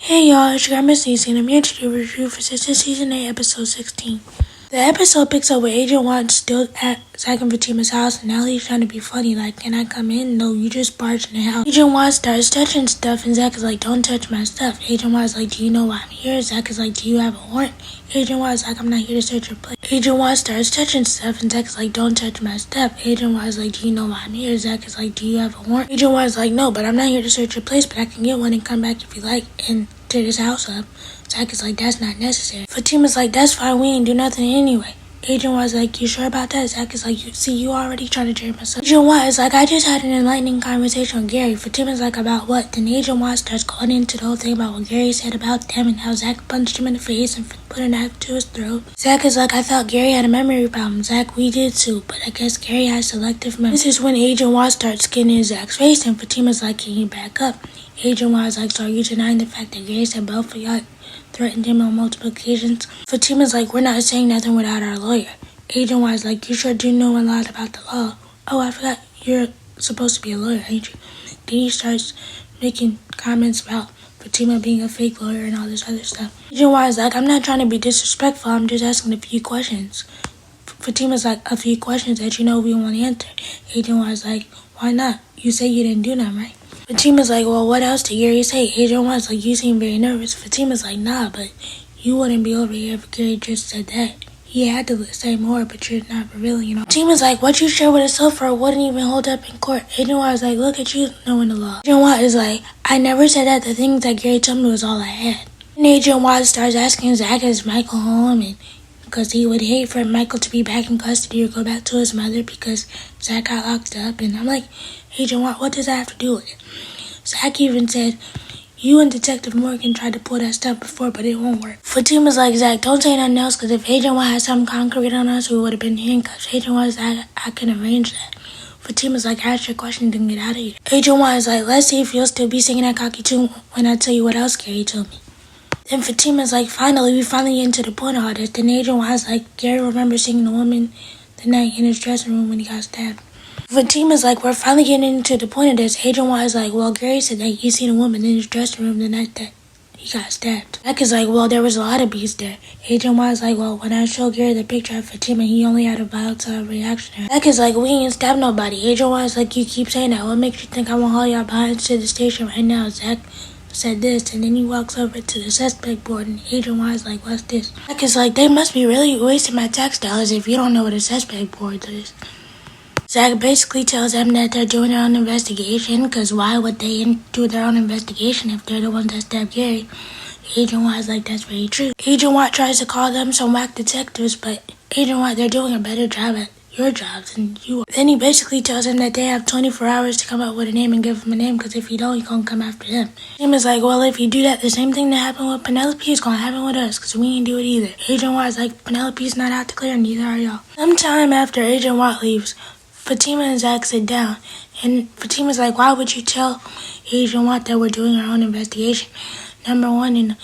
Hey y'all, it's your girl Missniecytv, and I'm here to do a review for Sistas Season 8, Episode 16. The episode picks up with Agent Watt still at Zach and Fatima's house, and Allie's trying to be funny, like, can I come in? No, you just barged in the house. Agent Watt starts touching stuff, and Zach is like, don't touch my stuff. Agent Watt is like, do you know why I'm here? Zach is like, do you have a warrant? Agent Watt is like, I'm not here to search your place. Agent Watt starts touching stuff, and Zach is like, don't touch my stuff. Agent Watt is like, do you know why I'm here? Zach is like, do you have a warrant? Agent Watt is like, no, but I'm not here to search your place, but I can get one and come back if you like, and tear this house up. Zach is like, that's not necessary. Fatima's like, that's fine, we ain't do nothing anyway. Agent Watt is like, you sure about that? Zach is like, you already trying to tear myself. Agent Watt is like, I just had an enlightening conversation with Gary. Fatima's like, about what? Then Agent Watt starts going into the whole thing about what Gary said about them and how Zach punched him in the face and put a knife to his throat. Zach is like, I thought Gary had a memory problem. Zach, we did too, but I guess Gary has selective memory. This is when Agent Watt starts getting in Zach's face, and Fatima's like, can you back up? Agent Watt is like, so are you denying the fact that Gary said both of y'all threatened him on multiple occasions? Fatima's like, we're not saying nothing without our lawyer. Agent Watt is like, you sure do know a lot about the law. Oh, I forgot, you're supposed to be a lawyer, ain't you? Then he starts making comments about Fatima being a fake lawyer and all this other stuff. Agent Watt is like, I'm not trying to be disrespectful, I'm just asking a few questions. Fatima's like, a few questions that you know we won't answer. Agent Watt is like, why not? You say you didn't do nothing, right? Fatima's like, well, what else did Gary say? Agent Watt's like, you seem very nervous. Fatima's like, nah, but you wouldn't be over here if Gary just said that. He had to say more, but you're not revealing, you know. Fatima's like, what you shared with us so far wouldn't even hold up in court. Agent Watt is like, look at you knowing the law. Agent Watt is like, I never said that. The things that Gary told me was all I had. And Agent Watt starts asking Zach, is Michael home? And because he would hate for Michael to be back in custody or go back to his mother because Zach got locked up. And I'm like, Agent Watt, what does that have to do with it? Zach even said, you and Detective Morgan tried to pull that stuff before, but it won't work. Fatima's like, Zach, don't say nothing else, because if Agent Watt had something concrete on us, we would have been handcuffed. Agent Watt is like, I can arrange that. Fatima's like, ask your question and get out of here. Agent Watt is like, let's see if you'll still be singing that cocky tune when I tell you what else Gary told me. Then Fatima's like, we finally get into the point of all this. Then Agent Watt is like, Gary remembers seeing the woman the night in his dressing room when he got stabbed. Fatima's like, we're finally getting into the point of this. Agent Watt is like, well, Gary said that he seen a woman in his dressing room the night that he got stabbed. Zach is like, well, there was a lot of bees there. Agent Watt is like, well, when I showed Gary the picture of Fatima, he only had a volatile reaction. Zach is like, we ain't stabbed nobody. Agent Watt is like, you keep saying that. What makes you think I won't haul y'all behind to the station right now? Zach said this, and then he walks over to the suspect board, and Agent Watt is like, what's this? Zach is like, they must be really wasting my tax dollars if you don't know what a suspect board is. Zach basically tells them that they're doing their own investigation, because why would they do their own investigation if they're the ones that stabbed Gary? Agent Watt is like, that's very true. Agent Watt tries to call them some whack detectives, but Agent Watt, they're doing a better job at your jobs than you are. Then he basically tells them that they have 24 hours to come up with a name and give him a name, because if you don't, you're going to come after them. Tim is like, well, if you do that, the same thing that happened with Penelope is going to happen with us, because we ain't do it either. Agent Watt is like, Penelope's not out to clear, neither are y'all. Sometime after Agent Watt leaves, Fatima and Zach sit down, and Fatima's like, why would you tell Agent Watt that we're doing our own investigation? Number one,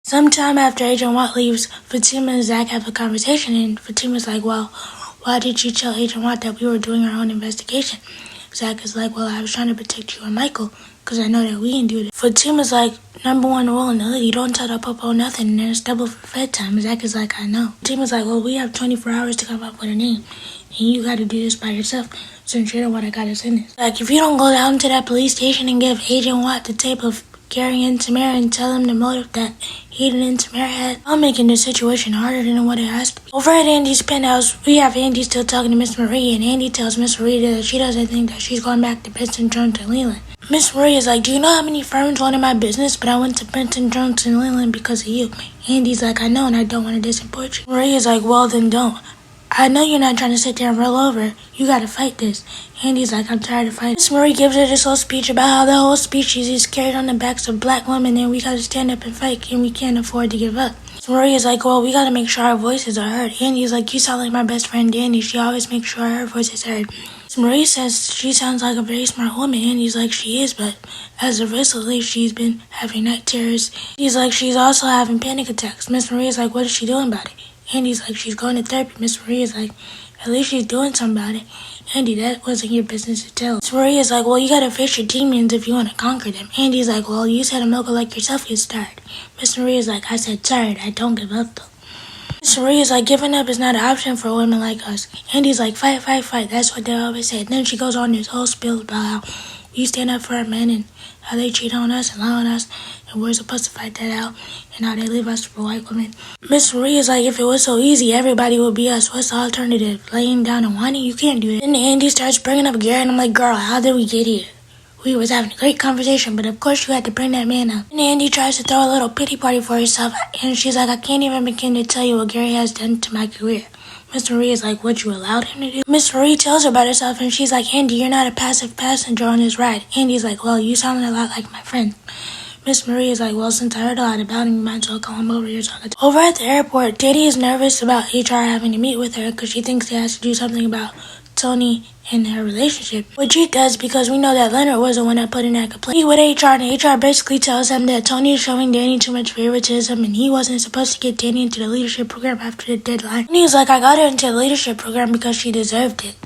sometime after Agent Watt leaves, Fatima and Zach have a conversation, and Fatima's like, well, why did you tell Agent Watt that we were doing our own investigation? Zach is like, well, I was trying to protect you and Michael, because I know that we ain't do it. Fatima's like, number one rule in the hood, you don't tell the popo nothing, and then it's double for bedtime. Zach is like, I know. Fatima's like, well, we have 24 hours to come up with a name, and you gotta do this by yourself, since you're the one that got us in this. Like, if you don't go down to that police station and give Agent Watt the tape of Gary and Tamara and tell him the motive that he and Tamara had, I'm making the situation harder than what it has to be. Over at Andy's penthouse, we have Andy still talking to Miss Marie, and Andy tells Miss Marie that she doesn't think that she's going back to Benson Jones and Leland. Miss Marie is like, do you know how many firms wanted my business, but I went to Benson Jones and Leland because of you? Andy's like, I know, and I don't want to disappoint you. Marie is like, well, then don't. I know you're not trying to sit there and roll over. You gotta fight this. Andy's like, I'm tired of fighting. Miss Marie gives her this whole speech about how the whole species is carried on the backs of black women, and we gotta stand up and fight, and we can't afford to give up. Miss Marie is like, well, we gotta make sure our voices are heard. Andy's like, you sound like my best friend Danny. She always makes sure her voice is heard. Miss Marie says she sounds like a very smart woman. Andy's like, she is, but as of recently, she's been having night terrors. He's like, she's also having panic attacks. Miss Marie is like, what is she doing about it? Andy's like, she's going to therapy. Miss Marie is like, At least she's doing something about it. Andy, that wasn't your business to tell. So Maria's like, well, you gotta face your demons if you want to conquer them. Andy's like, well, you said a mogul like yourself gets tired. Miss Maria's like, I said tired, I don't give up though. Miss Maria's like, giving up is not an option for women like us. Andy's like, fight, fight, fight. That's what they always say. And then she goes on this whole spiel about how we stand up for our men and how they cheat on us and lie on us, and we're supposed to fight that out, and how they leave us for white women. Miss Maria's like, if it was so easy, everybody would be us. What's the alternative? Laying down and whining? You can't do it. Then Andy starts bringing up Gary, and I'm like, girl, how did we get here? We was having a great conversation, but of course you had to bring that man up. And Andy tries to throw a little pity party for herself, and she's like, I can't even begin to tell you what Gary has done to my career. Miss Marie is like, what you allowed him to do? Miss Marie tells her about herself, and she's like, Andy, you're not a passive passenger on this ride. Andy's like, well, you sound a lot like my friend. Miss Marie is like, well, since I heard a lot about him, you might as well call him over here. Over at the airport, Danny is nervous about HR having to meet with her because she thinks they has to do something about Tony and her relationship. Which it does, because we know that Leonard was the one that put in that complaint with HR, and HR basically tells him that Tony is showing Danny too much favoritism and he wasn't supposed to get Danny into the leadership program after the deadline. And he's like, I got her into the leadership program because she deserved it.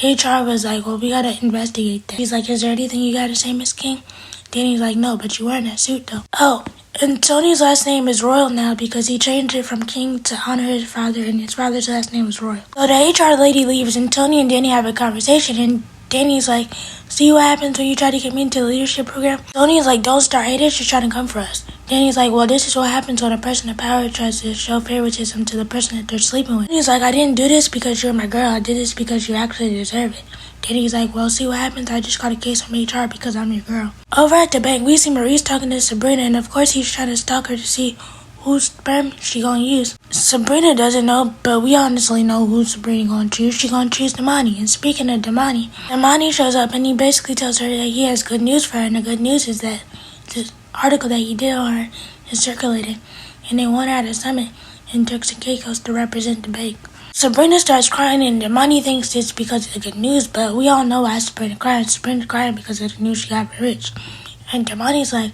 HR was like, well, we gotta investigate that. He's like, is there anything you gotta say, Miss King? Danny's like, no, but you wearing that suit though. Oh, and Tony's last name is Royal now because he changed it from King to honor his father, and his father's last name was Royal. So the HR lady leaves, and Tony and Danny have a conversation, and Danny's like, see what happens when you try to get me into the leadership program? Tony's like, don't start haters, she's trying to come for us. Danny's like, well, this is what happens when a person of power tries to show favoritism to the person that they're sleeping with. Danny's like, I didn't do this because you're my girl, I did this because you actually deserve it. Danny's like, well, see what happens? I just got a case from HR because I'm your girl. Over at the bank, we see Maurice talking to Sabrina, and of course he's trying to stalk her to see whose sperm she gonna use. Sabrina doesn't know, but we honestly know who Sabrina gonna choose. She gonna choose Damani. And speaking of Damani shows up, and he basically tells her that he has good news for her, and the good news is that the article that he did on her is circulating, and they want her at a summit in Turks and Caicos to represent the bank. Sabrina starts crying, and Damani thinks it's because of the good news, but we all know why Sabrina crying. Sabrina's crying because of the news she got rich. And Damani's like,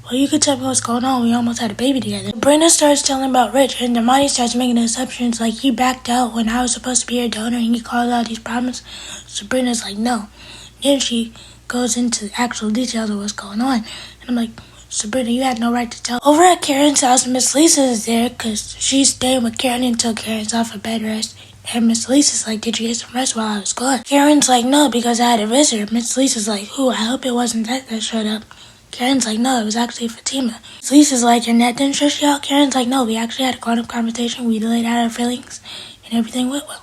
well, you could tell me what's going on. We almost had a baby together. Sabrina starts telling about Rich, and Damani starts making assumptions like he backed out when I was supposed to be her donor, and he called out these problems. Sabrina's like, no. Then she goes into the actual details of what's going on. And I'm like, Sabrina, you had no right to tell. Over at Karen's house, Miss Lisa is there because she's staying with Karen until Karen's off for bed rest. And Miss Lisa's like, did you get some rest while I was gone? Karen's like, no, because I had a visitor. Miss Lisa's like, who? I hope it wasn't that showed up. Karen's like, no, it was actually Fatima. Miss Lisa's like, and that didn't stress you out? Karen's like, no, we actually had a grown-up conversation. We laid out our feelings, and everything went well.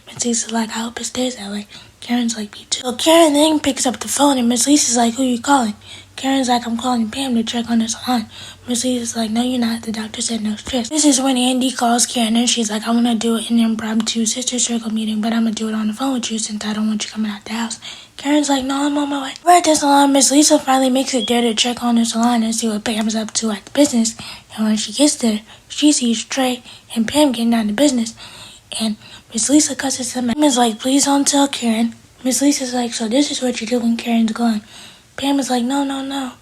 Miss Lisa's like, I hope it stays that way. Karen's like, me too. So Karen then picks up the phone, and Miss Lisa's like, who you calling? Karen's like, I'm calling Pam to check on the salon. Miss Lisa's like, no, you're not. The doctor said no stress. This is when Andy calls Karen, and she's like, I want to do an impromptu sister circle meeting, but I'm going to do it on the phone with you since I don't want you coming out the house. Karen's like, no, I'm on my way. We're at the salon. Miss Lisa finally makes it there to check on the salon and see what Pam's up to at the business. And when she gets there, she sees Trey and Pam getting down to business. And Miss Lisa cusses them. Pam is like, please don't tell Karen. Miss Lisa's like, so this is what you do when Karen's gone. Pam is like, no.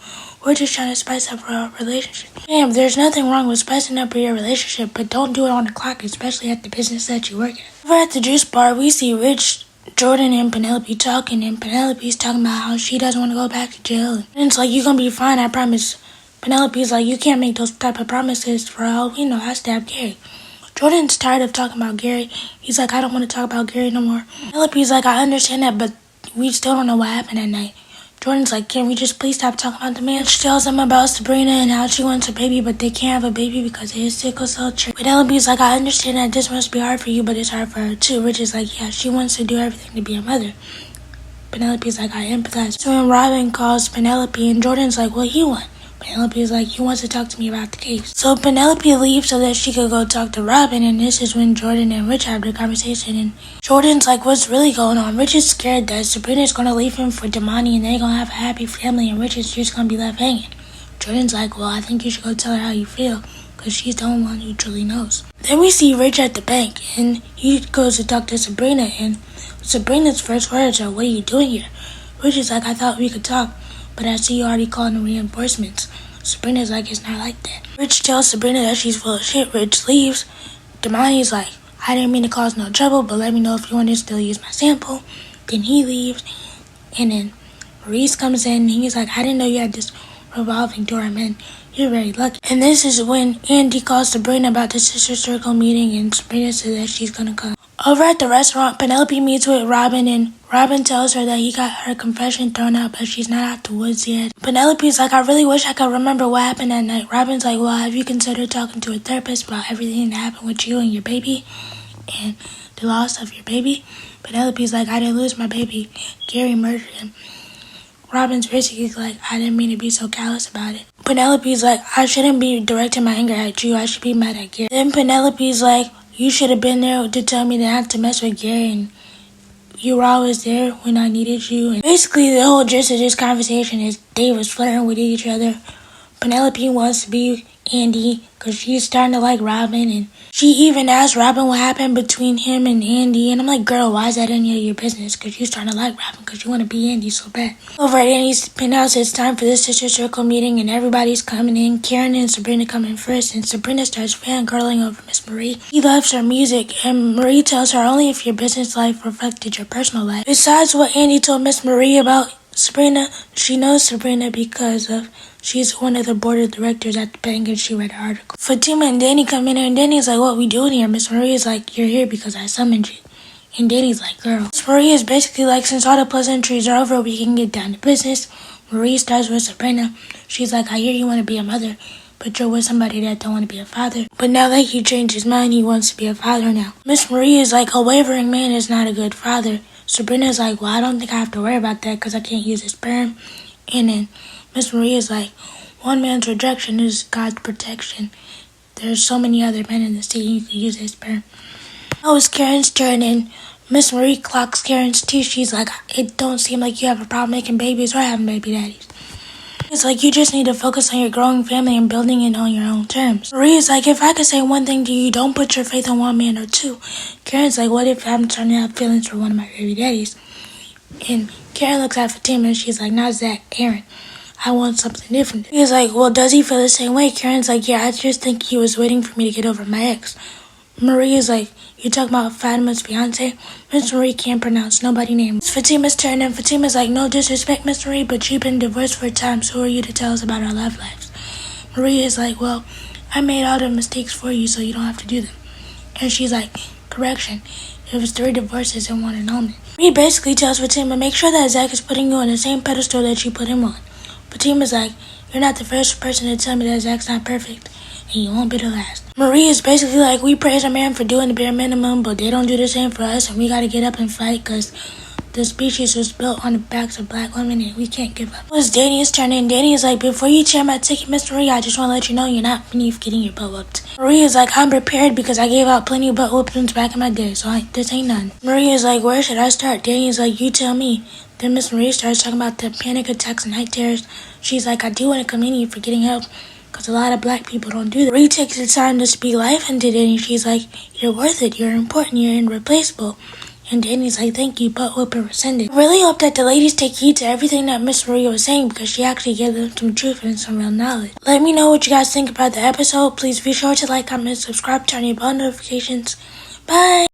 We're just trying to spice up our relationship. Pam, there's nothing wrong with spicing up your relationship, but don't do it on the clock, especially at the business that you work at. Over at the juice bar, we see Rich, Jordan, and Penelope talking, and Penelope's talking about how she doesn't want to go back to jail. And it's like, you're going to be fine, I promise. Penelope's like, you can't make those type of promises. For all we know, I stabbed Gary. Jordan's tired of talking about Gary. He's like, I don't want to talk about Gary no more. Penelope's like, I understand that, but we still don't know what happened that night. Jordan's like, can we just please stop talking about the man? She tells them about Sabrina and how she wants a baby, but they can't have a baby because of his sickle cell trait. Penelope's like, I understand that this must be hard for you, but it's hard for her too. Rich is like, yeah, she wants to do everything to be a mother. Penelope's like, I empathize. So when Robin calls Penelope, and Jordan's like, what you want? Penelope's like, he wants to talk to me about the case. So Penelope leaves so that she could go talk to Robin, and this is when Jordan and Rich have the conversation, and Jordan's like, what's really going on? Rich is scared that Sabrina's gonna leave him for Damani, and they're gonna have a happy family, and Rich is just gonna be left hanging. Jordan's like, well, I think you should go tell her how you feel, because she's the only one who truly knows. Then we see Rich at the bank, and he goes to talk to Sabrina, and Sabrina's first words are, what are you doing here? Rich is like, I thought we could talk, but I see you already calling the reinforcements. Sabrina's like, it's not like that. Rich tells Sabrina that she's full of shit. Rich leaves. Damani's like, I didn't mean to cause no trouble, but let me know if you want to still use my sample. Then he leaves, and then Maurice comes in, and he's like, I didn't know you had this revolving door, man. You're very lucky. And this is when Andy calls Sabrina about the Sister Circle meeting, and Sabrina says that she's gonna come. Over at the restaurant, Penelope meets with Robin, and Robin tells her that he got her confession thrown out, but she's not out the woods yet. Penelope's like, I really wish I could remember what happened that night. Robin's like, well, have you considered talking to a therapist about everything that happened with you and your baby and the loss of your baby? Penelope's like, I didn't lose my baby. Gary murdered him. Robin's basically like, I didn't mean to be so callous about it. Penelope's like, I shouldn't be directing my anger at you. I should be mad at Gary. Then Penelope's like, you should have been there to tell me not to mess with Gary, and you were always there when I needed you. And basically, the whole gist of this conversation is they was flirting with each other. Penelope wants to be Andy because she's starting to like Robin, and she even asked Robin what happened between him and Andy, and I'm like, girl, why is that any of your business? Because you're starting to like Robin because you want to be Andy so bad. Over at Andy's penthouse, it's time for the Sister Circle meeting, and everybody's coming in. Karen and Sabrina come in first, and Sabrina starts fangirling over Miss Marie. He loves her music, and Marie tells her only if your business life reflected your personal life. Besides what Andy told Miss Marie about Sabrina, she knows Sabrina because of she's one of the board of directors at the bank, and she read the article. Fatima and Danny come in here, and Danny's like, what we doing here? Miss Marie is like, you're here because I summoned you. And Danny's like, girl. Miss Marie is basically like, since all the pleasantries are over, we can get down to business. Marie starts with Sabrina. She's like, I hear you want to be a mother, but you're with somebody that don't want to be a father. But now that he changed his mind, he wants to be a father now. Miss Marie is like, a wavering man is not a good father. Sabrina's like, well, I don't think I have to worry about that because I can't use his sperm. And then Miss Marie is like, one man's rejection is God's protection. There's so many other men in the city you could use his sperm. Now it's Karen's turn, and Miss Marie clocks Karen's teeth. She's like, it don't seem like you have a problem making babies or having baby daddies. It's like, you just need to focus on your growing family and building it on your own terms. Marie is like, if I could say one thing to you, don't put your faith in one man or two. Karen's like, what if I'm trying to have feelings for one of my baby daddies? And Karen looks at Fatima and she's like, not Zach, Aaron. I want something different. He's like, well, does he feel the same way? Karen's like, yeah, I just think he was waiting for me to get over my ex. Marie is like, you talking about Fatima's fiance? Miss Marie can't pronounce nobody name. It's Fatima's turn, and Fatima's like, no disrespect, Miss Marie, but you've been divorced for a time, so who are you to tell us about our love lives? Marie is like, well, I made all the mistakes for you, so you don't have to do them. And she's like, correction, it was 3 divorces in one annulment. Marie basically tells Fatima, make sure that Zach is putting you on the same pedestal that you put him on. Fatima's like, you're not the first person to tell me that Zach's not perfect, and you won't be the last. Marie is basically like, we praise a man for doing the bare minimum, but they don't do the same for us, and we gotta get up and fight, because the species was built on the backs of black women, and we can't give up. It's Danny's turn, and Danny is like, before you tear my ticket, Miss Marie, I just want to let you know you're not beneath getting your butt whooped. Marie is like, I'm prepared because I gave out plenty of butt whoopings back in my day, so this ain't none. Marie is like, where should I start? Danny is like, you tell me. Then Miss Marie starts talking about the panic attacks and night terrors. She's like, I do want to commend you for getting help, because a lot of black people don't do that. Marie takes the time to speak life into Danny. She's like, you're worth it, you're important, you're irreplaceable. And Danny's like, thank you, butt whooping rescinded. I really hope that the ladies take heed to everything that Miss Marie was saying, because she actually gave them some truth and some real knowledge. Let me know what you guys think about the episode. Please be sure to like, comment, subscribe, turn on your bell notifications. Bye!